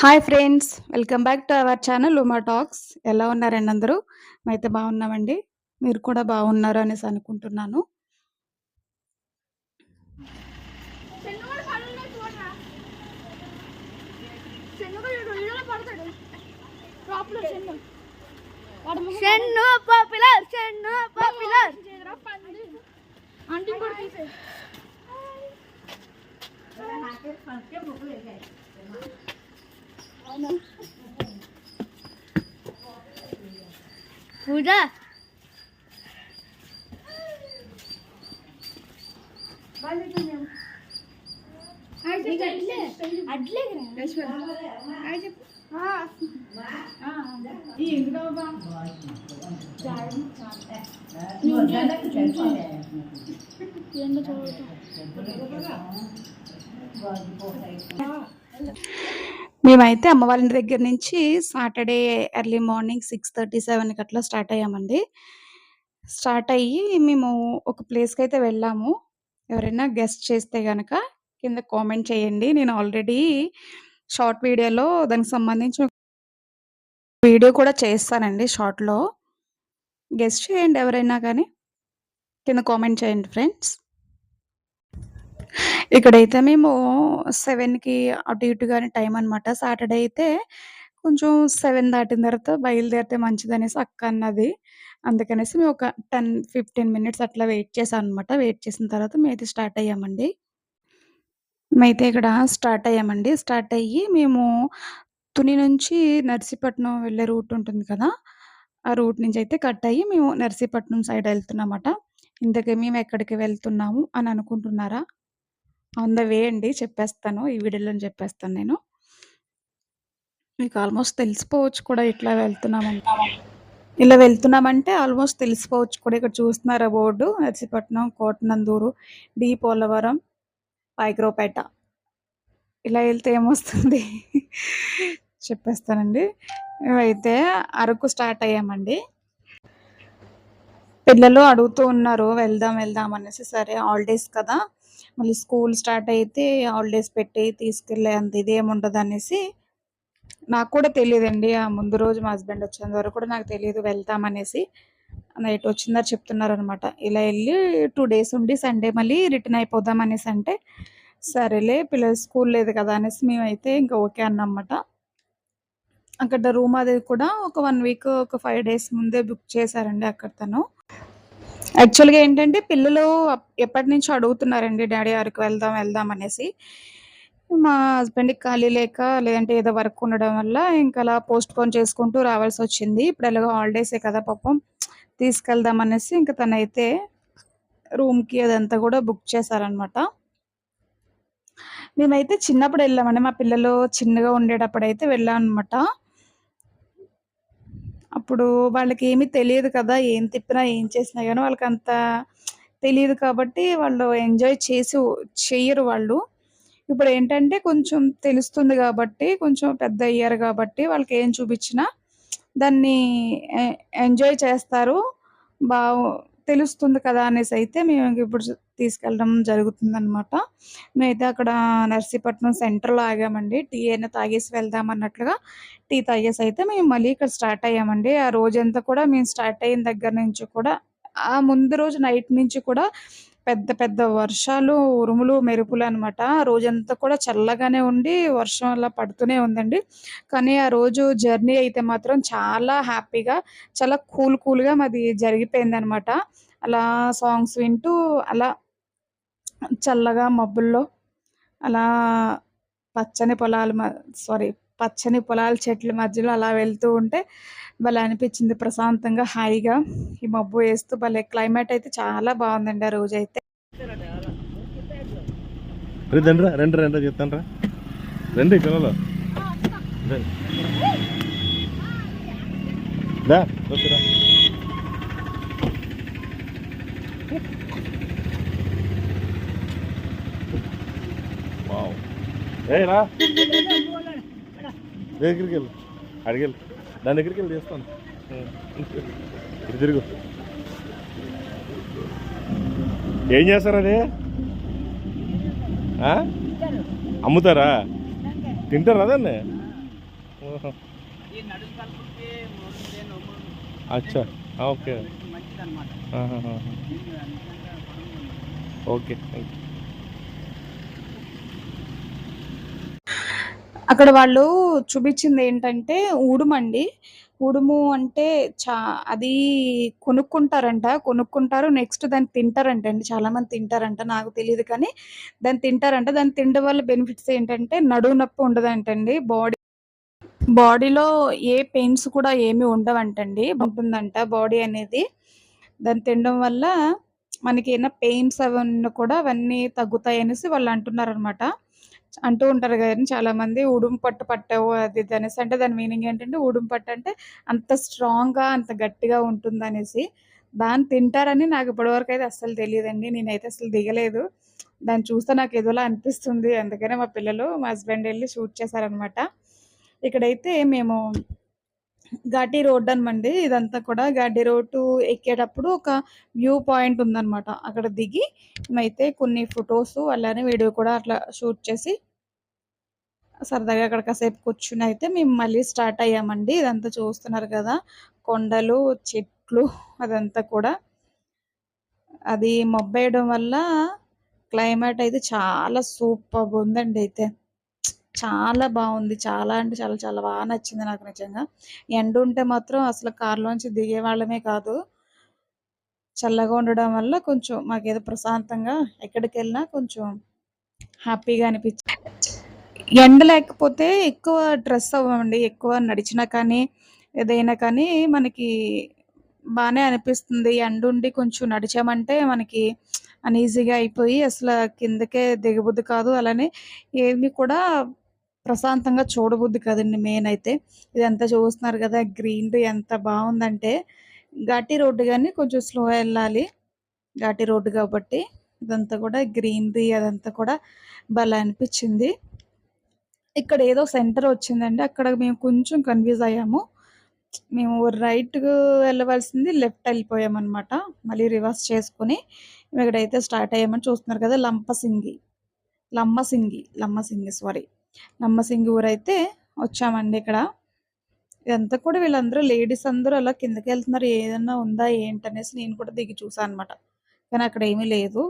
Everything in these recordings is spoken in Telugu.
Hi friends! Welcome back to our channel Uma talks. ఎలా ఉన్నారండి అందరూ? మేమైతే బాగున్నామండి. మీరు కూడా బాగున్నారు అనేసి అనుకుంటున్నాను. Shannu popular Shannu popular aunty కూడా తీసే పూజ అడ్లే మేమైతే అమ్మ వాళ్ళ ఇంటి దగ్గర నుంచి సాటర్డే ఎర్లీ మార్నింగ్ 6:30, 7కి అట్లా స్టార్ట్ అయ్యామండి. స్టార్ట్ అయ్యి మేము ఒక ప్లేస్‌కైతే వెళ్ళాము. ఎవరైనా గెస్ట్ చేస్తే గనక కింద కామెంట్ చేయండి. నేను ఆల్రెడీ షార్ట్ వీడియోలో దానికి సంబంధించి వీడియో కూడా చేస్తానండి షార్ట్‌లో. గెస్ చేయండి ఎవరైనా గానీ. కింద కామెంట్ చేయండి ఫ్రెండ్స్. ఇక్కడైతే మేము 7కి అటు ఇటుగానే టైం అనమాట. సాటర్డే అయితే కొంచెం 7 దాటిన తర్వాత బయలుదేరితే మంచిదనేసి అక్క అన్నది. అందుకనేసి మేము ఒక 10, 15 మినిట్స్ అట్లా వెయిట్ చేశామనమాట. వెయిట్ చేసిన తర్వాత మేమైతే స్టార్ట్ అయ్యామండి. మేమైతే ఇక్కడ స్టార్ట్ అయ్యామండి. స్టార్ట్ అయ్యి మేము తుని నుంచి నర్సీపట్నం వెళ్ళే రూట్ ఉంటుంది కదా! ఆ రూట్ నుంచయితే కట్ అయ్యి మేము నర్సీపట్నం సైడ్ ఎళ్తున్నామట. ఇంతకీ మేమెక్కడికి వెళ్తున్నాము అని అనుకుంటున్నారా? ఆన్ ద వే అండి చెప్పేస్తాను. ఈ వీడియోలోనే చెప్పేస్తాను నేను. మీకు ఆల్మోస్ట్ తెలిసిపోవచ్చు కూడా ఇట్లా వెళ్తున్నామని. ఇలా వెళ్తున్నామంటే ఆల్మోస్ట్ తెలిసిపోవచ్చు కూడా. ఇక్కడ చూస్తున్నారా బోర్డు నర్సీపట్నం, కోటనందూరు, డి పోలవరం, పాయకరావుపేట. ఇలా ఎళ్తే ఏమొస్తుంది చెప్పేస్తానండి. మేమైతే అరకు స్టార్ట్ అయ్యామండి. పిల్లలు అడుగుతూ ఉన్నారు వెళ్దాం, వెళ్దాం అనేసి. సరే హాలిడేస్ కదా! మళ్ళీ స్కూల్ స్టార్ట్ అయితే హాలిడేస్ పెట్టి తీసుకెళ్ళే అంత ఇదేముండదనేసి నాకు కూడా తెలీదండి. ఆ ముందు రోజు మా హస్బెండ్ వచ్చేంత వరకు కూడా నాకు తెలీదు వెళ్తామనేసి. నైట్ వచ్చిందని చెప్తున్నారనమాట. ఇలా ఎళ్లి 2 డేస్ ఉండి సండే మళ్ళీ రిటర్న్ అయిపోదాం అనేసి అంటే, సరేలే పిల్లలు స్కూల్ లేదు కదా! అనేసి మేమైతే ఇంకా ఓకే అన్నామన్నమాట. అక్కడ రూమ్ అది కూడా ఒక 1 వీక్, ఒక 5 డేస్ ముందే బుక్ చేశారండి అక్కడ తను. యాక్చువల్‌గా ఏంటంటే పిల్లలు ఎప్పటినుంచో అడుగుతున్నారండి డాడీ అరకు వెళ్దాం, వెళ్దాం అనేసి. మా హస్బెండ్‌కి ఖాళీ లేక లేదంటే ఏదో వర్క్ ఉండడం వల్ల ఇంక అలా పోస్ట్‌పోన్ చేసుకుంటూ రావాల్సొచ్చింది. ఇప్పుడు ఎలాగో హాలిడేసే కదా పాపం తీసుకెళ్దాం అనేసి ఇంక తనైతే రూమ్‌కి అదంతా కూడా బుక్ చేశారనమాట. మేమైతే చిన్నప్పుడు వెళ్ళామండి. మా పిల్లలు చిన్నగా ఉండేటప్పుడైతే వెళ్ళామనమాట. అప్పుడు వాళ్ళకేమీ తెలియదు కదా! ఏం తిప్పినా, ఏం చేసినా గాని వాళ్ళకంత తెలీదు కాబట్టి వాళ్ళు ఎంజాయ్ చెయ్యరు వాళ్ళు. ఇప్పుడేంటంటే కొంచెం తెలుస్తుంది గాబట్టి, కొంచెం పెద్దయ్యారు గాబట్టి వాళ్ళకేం చూపిచ్చినా దాన్ని ఎ ఎంజాయ్ చేస్తారు. బావు తెలుస్తుంది కదా! అనేసైతే మేమిప్పుడు తీసుకెళ్ళడం జరుగుతుందనమాట. మేమైతే అక్కడ నర్సీపట్నం సెంటర్‌లో ఆగామండి. టీ అయినా తాగేసి వెళ్దాం అన్నట్లుగా టీ తాగేసైతే మేము మళ్ళీ ఇక్కడ స్టార్ట్ అయ్యామండి. ఆ రోజంతా కూడా మేము స్టార్ట్ అయిన దగ్గర నుంచి కూడా ఆ ముందు రోజు నైట్ నుంచి కూడా పెద్ద పెద్ద వర్షాలు, ఉరుములు, మెరుపులనమాట. ఆ రోజంతా కూడా చల్లగానే ఉండి వర్షం అలా పడుతూనే ఉందండి. కానీ ఆ రోజు జర్నీ అయితే మాత్రం చాలా హ్యాపీగా, చాలా కూల్‌గా మాది జరిగిపోయిందనమాట. అలా సాంగ్స్ వింటూ అలా చల్లగా మబ్బుల్లో అలా పచ్చని పొలాలు సారీ పచ్చని పొలాల చెట్ల మధ్యలో అలా వెళ్తూ ఉంటే భలే అనిపించింది ప్రశాంతంగా, హాయిగా. ఈ మబ్బు వేస్తూ భలే క్లైమేట్ అయితే చాలా బాగుందండి ఆ రోజైతే. రండి చెప్తాను రండి పిల్లలు రా దగ్గరికి వెళ్ళు, అడిగెళ్ళు, దాని దగ్గరికి వెళ్ళి చేస్తాను. ఇటు తిరుగు. ఏం చేస్తారు అది? అమ్ముతారా? తింటారా దాన్ని? ఓహో. ఈ నడుము కలుపుకి ముందే నొమ్ములు అచ్చా ఓకే మంచిదన్నమాట. ఆహాహా. దీన్ని నిజంగా పడుతుంది. Okay thank you. అక్కడ వాళ్ళు చూపించింది ఏంటంటే ఉడుమండి. ఉడుము అంటే అది కొనుక్కుంటారంట. కొనుక్కుంటారు. నెక్స్ట్ దాన్ని తింటారంట అండి. చాలామంది తింటారంట. నాకు తెలీదు కానీ దాన్ని తింటారంట. దాన్ని తినడం వల్ల బెనిఫిట్స్ ఏంటంటే నడుము నొప్పి ఉండదంటండి. బాడీలో ఏ పెయిన్స్ కూడా ఏమి ఉండవంటండి. ఉంటుందంట బాడీ అనేది. దాన్ని తినడం వల్ల మనకి ఏమైనా పెయిన్స్ అవన్నీ కూడా అవన్నీ తగ్గుతాయనేసి వాళ్ళు అంటున్నారనమాట. అంటూ ఉంటారు కదండీ చాలామంది ఉడుము పట్టు పట్టావు అది ఇది అనేసి. అంటే దాని మీనింగ్ ఏంటంటే ఉడుము పట్టు అంటే అంత స్ట్రాంగ్‌గా, అంత గట్టిగా ఉంటుందనేసి. దాన్ని తింటారని నాకు ఇప్పటివరకు అయితే అస్సలు తెలీదండి. నేనైతే అసలు దిగలేదు. దాన్ని చూస్తే నాకు ఏదోలా అనిపిస్తుంది. అందుకనే మా పిల్లలు, మా హస్బెండ్ ఎళ్లి షూట్ చేశారనమాట. ఇక్కడైతే మేము ఘాటీ రోడ్ అనమండి ఇదంతా కూడా. ఘాటీ రోడ్డు ఎక్కేటప్పుడు ఒక వ్యూ పాయింట్ ఉందనమాట. అక్కడ దిగి మేమైతే కొన్ని ఫోటోసు అలానే వీడియో కూడా అట్లా షూట్ చేసి సరదాగా అక్కడ కాసేపు కూర్చుని అయితే మేము మళ్ళీ స్టార్ట్ అయ్యామండి. ఇదంతా చూస్తున్నారు కదా! కొండలు, చెట్లు అదంతా కూడా. అది మబ్బేయడం వల్ల క్లైమేట్ అయితే చాలా సూపర్‌గుందండి అయితే. చాలా బావుంది. చాలా అంటే చాలా చాలా నచ్చింది నాకు నిజంగా. ఎండుంటే మాత్రం అసలు కార్‌లోంచి దిగేవాళ్ళమే కాదు. చల్లగా ఉండడం వల్ల కొంచెం మాకేదో ప్రశాంతంగా ఎక్కడికెళ్ళినా కొంచెం హ్యాపీగా ఎండ లేకపోతే ఎక్కువ స్ట్రెస్ అవ్వమండి. ఎక్కువ నడిచినా కానీ, ఏదైనా కానీ మనకి బానే అనిపిస్తుంది. ఎండుండి కొంచెం నడిచామంటే మనకి అన్‌ఈజీగా అయిపోయి అసల కిందకే దిగబుద్ధి కాదు. అలానే ఏమి కూడా ప్రశాంతంగా చూడబుద్ధి కాదండి మెయిన్ అయితే. ఇదంతా చూస్తున్నారు కదా! గ్రీనరీ ఎంత బావుందంటే ఘాటీ రోడ్డు గాని కొంచెం స్లో ఎళ్ళాలి. ఘాటీ రోడ్డు కాబట్టి ఇదంతా కూడా గ్రీనరీ అదంతా కూడా భలే అనిపిచ్చింది. ఇక్కడ ఏదో సెంటర్ వచ్చిందండి. అక్కడ మేము కొంచెం కన్‌ఫ్యూజ్ అయ్యాము. మేము రైట్‌కు వెళ్ళవలసింది లెఫ్ట్ ఎళ్ళిపోయామనమాట. మళ్ళీ రివర్స్ చేసుకొని ఇక్కడైతే స్టార్ట్ అయ్యామని చూస్తున్నారు కదా! లంబసింగి సారీ. లంబసింగి ఊరైతే వచ్చామండి ఇక్కడ. ఇదంతా కూడా వీళ్ళందరూ లేడీస్ అందరూ అలా కిందకెళ్తున్నారు. ఏదన్నా ఉందా ఏంటనేసి నేను కూడా దిగి చూసా అనమాట. కానీ అక్కడ ఏమీ లేదు.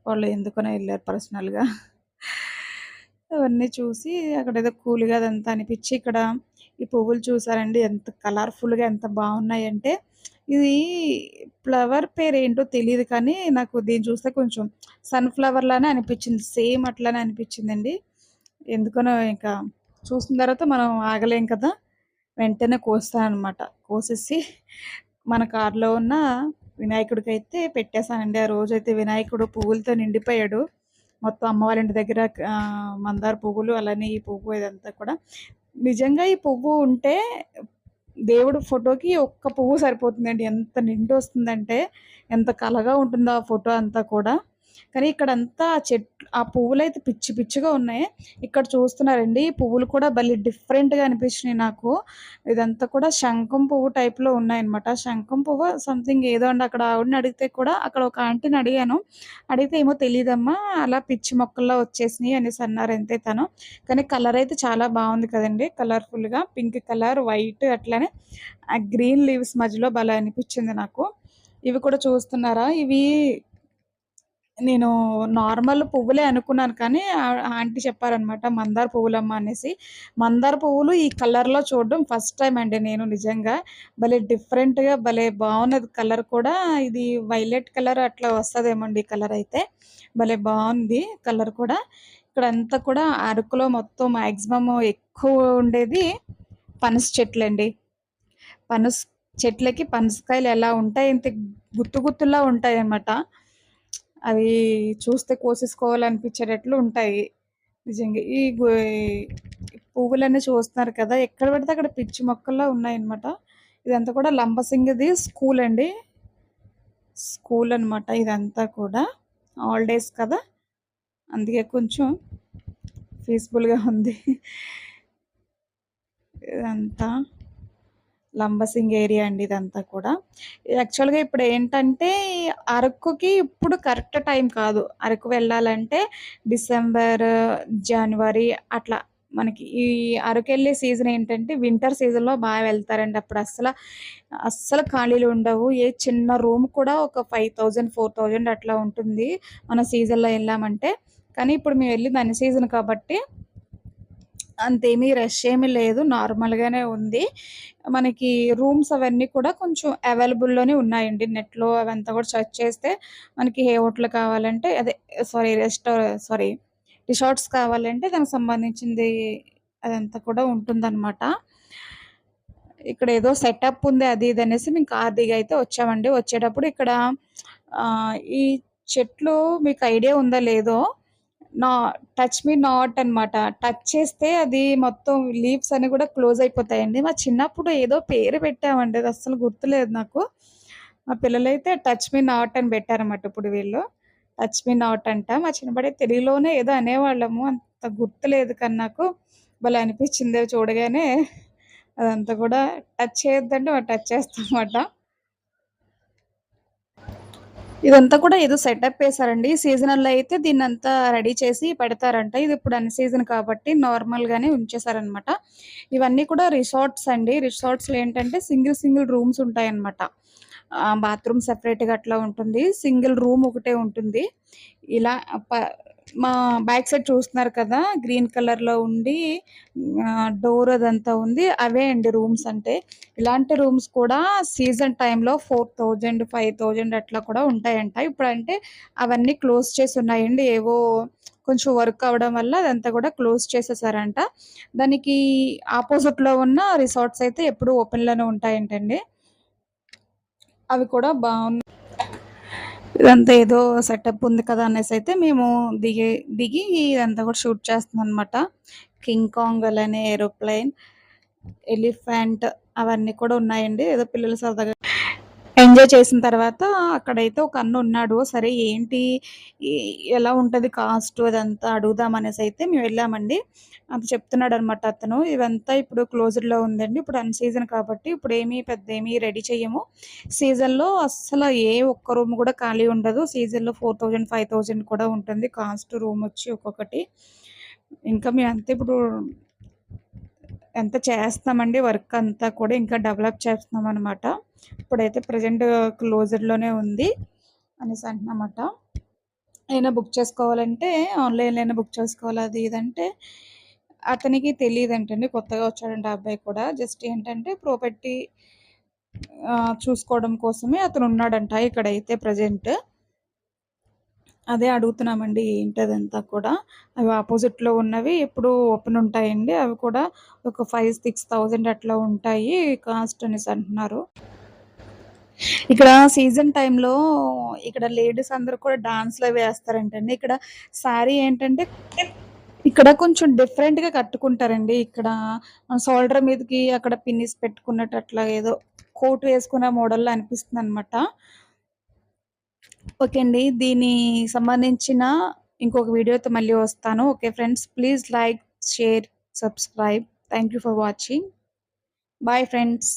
వాళ్ళు ఎందుకనో ఎళ్లారు పర్సనల్‌గా. అవన్నీ చూసి అక్కడేదో కూల్‌గా అదంతా అనిపిచ్చి ఇక్కడ ఈ పువ్వులు చూసారండి ఎంత కలర్‌ఫుల్‌గా ఎంత బావున్నాయంటే, ఇది ఫ్లవర్ పేరేంటో తెలీదు కానీ నాకు దీన్ని చూస్తే కొంచెం సన్‌ఫ్లవర్ లానే అనిపిచ్చింది. సేమ్ అట్లానే అనిపిచ్చిందండి. ఎందుకనో ఇంకా చూసిన తర్వాత మనం ఆగలేం కదా! వెంటనే కోసాననమాట. కోసేసి మన కార్‌లో ఉన్న వినాయకుడికైతే పెట్టేసానండి. ఆ రోజైతే వినాయకుడు పువ్వులతో నిండిపోయాడు. మొత్తం అమ్మ వాళ్ళ ఇంటి దగ్గర మందార పువ్వులు అలానే ఈ పువ్వు ఇదంతా కూడా. నిజంగా ఈ పువ్వు ఉంటే దేవుడు ఫోటోకి ఒక్క పువ్వు సరిపోతుందండి. ఎంత నిండొస్తుందంటే ఎంత కళగా ఉంటుందో ఆ ఫోటో అంతా కూడా. కానీ ఇక్కడంతా ఆ పువ్వులైతే పిచ్చి పిచ్చిగా ఉన్నాయి. ఇక్కడ చూస్తున్నారండి ఈ పువ్వులు కూడా భలే డిఫరెంట్‌గా అనిపించినాయి నాకు. ఇదంతా కూడా శంఖం పువ్వు టైప్‌లో ఉన్నాయన్నమాట. శంఖం పువ్వు సంథింగ్ ఏదో అండి. అక్కడ ఆవిడని అడిగితే కూడా అక్కడ ఒక ఆంటీని అడిగాను. అడిగితే ఏమో తెలీదమ్మా అలా పిచ్చి మొక్కల్లా వచ్చేసినాయి అనేసి అన్నారు అంతే తను. కానీ కలర్ అయితే చాలా బావుంది కదండీ! కలర్‌ఫుల్‌గా పింక్ కలర్, వైట్ అట్లనే ఆ గ్రీన్ లీవ్స్ మధ్యలో భలే అనిపించింది నాకు. ఇవి కూడా చూస్తున్నారా? ఇవి నేను నార్మల్ పువ్వులే అనుకున్నాను కానీ ఆంటీ చెప్పారనమాట మందార పువ్వులమ్మ అనేసి. మందార పువ్వులు ఈ కలర్‌లో చూడడం ఫస్ట్ టైమ్ అండి నేను నిజంగా. భలే డిఫరెంట్‌గా భలే బావున్నది కలర్ కూడా. ఇది వైలెట్ కలర్ అట్లా వస్తదేమో అండి ఈ కలర్ అయితే. భలే బావుంది కలర్ కూడా. ఇక్కడంతా కూడా అరకులో మొత్తం మాక్సిమం ఎక్కువ ఉండేది పనస చెట్లండి. పనస చెట్లకి పనసకాయలు ఎలా ఉంటాయి ఇంత గుత్తు గుత్తుల్లా ఉంటాయన్నమాట. అవి చూస్తే కోసేసుకోవాలనిపించేటట్లు ఉంటాయి. నిజంగా. పువ్వులన్నీ చూస్తున్నారు కదా! ఎక్కడ పడితే అక్కడ పిచ్చి మొక్కల్లా ఉన్నాయన్నమాట. ఇదంతా కూడా లంబసింగిది స్కూల్ అండి. స్కూల్ అనమాట ఇదంతా కూడా. హాలిడేస్ కదా! అందుకే కొంచెం పీస్‌ఫుల్‌గా ఉంది. ఇదంతా లంబసింగి ఏరియా అండి ఇదంతా కూడా. యాక్చువల్‌గా ఇప్పుడేంటంటే అరకుకి ఇప్పుడు కరెక్ట్ టైం కాదు. అరకు వెళ్ళాలంటే డిసెంబర్, జనవరి అట్లా మనకి ఈ అరకెళ్ళే సీజన్ ఏంటంటే వింటర్ సీజన్‌లో వెళ్తారండి. అప్పుడు అస్సలు ఖాళీలు ఉండవు. ఏ చిన్న రూమ్ కూడా ఒక 5000, 4000 అట్లా ఉంటుంది. మన సీజన్‌లో ఎళ్ళామంటే. కానీ ఇప్పుడు మేము వెళ్ళింది అన్ సీజన్ కాబట్టి అంతేమీ రష్ ఏమీ లేదు. నార్మల్‌గానే ఉంది. మనకి రూమ్స్ అవన్నీ కూడా కొంచెం అవైలబుల్‌లోనే ఉన్నాయండి. నెట్‌లో అవంతా కూడా సెర్చ్ చేస్తే మనకి ఏ హోటల్ కావాలంటే అదే సారీ సారీ రిసార్ట్స్ కావాలంటే దానికి సంబంధించింది అదంతా కూడా ఉంటుందనమాట. ఇక్కడ ఏదో సెటప్ ఉంది అది ఇది అనేసి మేము కార్ దిగైతే వచ్చామండి. వచ్చేటప్పుడు ఇక్కడ ఈ చెట్లు మీకు ఐడియా ఉందో లేదో నా టచ్ మీ నాట్ అనమాట. టచ్ చేస్తే అది మొత్తం లీవ్స్ అన్నీ కూడా క్లోజ్ అయిపోతాయండి. మా చిన్నప్పుడు ఏదో పేరు పెట్టామండి. అది అస్సలు గుర్తులేదు నాకు. మా పిల్లలైతే టచ్ మీ నాట్ అని పెట్టారన్నమాట ఇప్పుడు వీళ్ళు. టచ్ మీ నాట్ అంట. మా చిన్నప్పుడైతే తెలుగులోనే ఏదో అనేవాళ్ళము. అంత గుర్తులేదు కానీ నాకు భలే అనిపించింది అవి చూడగానే. అదంతా కూడా టచ్ చేయొద్దంటే మరి టచ్ చేస్తామన్నమాట. ఇదంతా కూడా ఏదో సెటప్ ఏసారండి. సీజనల్‌లో అయితే దీన్నంతా రెడీ చేసి పెడతారంట. ఇది ఇప్పుడు అన్ సీజన్ కాబట్టి నార్మల్‌గానే ఉంచేసారనమాట. ఇవన్నీ కూడా రిసార్ట్స్ అండి. రిసార్ట్స్‌లో ఏంటంటే సింగిల్ రూమ్స్ ఉంటాయన్నమాట. బాత్రూమ్ సెపరేట్‌గా అట్లా ఉంటుంది. సింగిల్ రూమ్ ఒకటే ఉంటుంది. ఇలా ప మా బ్యాక్ సైడ్ చూస్తున్నారు కదా! గ్రీన్ కలర్‌లో ఉండి డోర్ అదంతా ఉంది. అవే అండి రూమ్స్ అంటే. ఇలాంటి రూమ్స్ కూడా సీజన్ టైమ్‌లో 4000, 5000 అట్లా కూడా ఉంటాయంట. ఇప్పుడంటే అవన్నీ క్లోజ్ చేసున్నాయండి. ఏవో కొంచెం వర్క్ అవ్వడం వల్ల అదంతా కూడా క్లోజ్ చేసేసారంట. దానికి ఆపోజిట్‌లో ఉన్న రిసార్ట్స్ అయితే ఎప్పుడూ ఓపెన్‌లోనే ఉంటాయంటండి. అవి కూడా ఇదంతా ఏదో సెటప్ ఉంది కదా అనేసైతే మేము దిగి ఇదంతా కూడా షూట్ చేస్తున్నామనమాట. కింగ్ కాంగ్ అలానే ఏరోప్లేన్, ఎలిఫెంట్ అవన్నీ కూడా ఉన్నాయండి. ఏదో పిల్లలు సరదాగా ఎంజాయ్ చేసిన తర్వాత అక్కడైతే ఒక అన్నున్నాడు. సరే ఏంటి ఈ ఎలా ఉంటది కాస్ట్ అదంతా అడుగుదాం అనేసైతే మేము వెళ్ళామండి. అది చెప్తున్నాడనమాట అతను. ఇదంతా ఇప్పుడు క్లోజ్డ్‌లో ఉందండి. ఇప్పుడు అన్ సీజన్ కాబట్టి ఇప్పుడేమి పెద్దేమి రెడీ చెయ్యము. సీజన్‌లో అస్సలు ఏ ఒక్క రూమ్ కూడా ఖాళీ ఉండదు. సీజన్‌లో 4000, 5000 కూడా ఉంటుంది కాస్ట్ రూమొచ్చి ఒక్కొక్కటి. ఇంకా మేమంతా ఇప్పుడు ఎంత చేస్తున్నామండి వర్క్ అంతా కూడా ఇంకా డెవలప్ చేస్తున్నామనమాట. ఇప్పుడైతే ప్రెజెంట్ క్లోజ్డ్‌లోనే ఉంది అనేసి అంటున్నామాట. ఏమైనా బుక్ చేసుకోవాలంటే ఆన్‌లైన్‌లో బుక్ చేసుకోవాలి అది ఇది అంటే అతనికి తెలీదంటండి. కొత్తగా వచ్చాడంట ఆ అబ్బాయి కూడా. జస్ట్ ఏంటంటే ప్రాపర్టీ చూసుకోవడం కోసమే అతనున్నాడంట ఇక్కడైతే ప్రెజెంట్. అదే అడుగుతున్నామండి ఏంటదంతా కూడా. అవి అపోజిట్‌లో ఉన్నవి ఎప్పుడు ఓపెన్ ఉంటాయండి. అవి కూడా ఒక 5, 6000 అట్లా ఉంటాయి కాస్ట్ అనేసి అంటున్నారు. ఇక్కడ సీజన్ టైమ్‌లో ఇక్కడ లేడీస్ అందరూ కూడా డాన్స్‌లవి ఏస్తారంటండి. ఇక్కడ శారీ ఏంటంటే ఇక్కడ కొంచెం డిఫరెంట్‌గా కట్టుకుంటారండి. ఇక్కడ షోల్డర్ మీదకి అక్కడ పిన్నిస్ పెట్టుకున్నట్టు అట్లా ఏదో కోట్ వేసుకున్న మోడల్‌లో అనిపిస్తుందనమాట. ఓకే అండి. దీని సంబంధించిన ఇంకొక వీడియోతో మళ్ళీ వస్తాను. Okay friends. Please like, share, subscribe. Thank you for watching. Bye friends.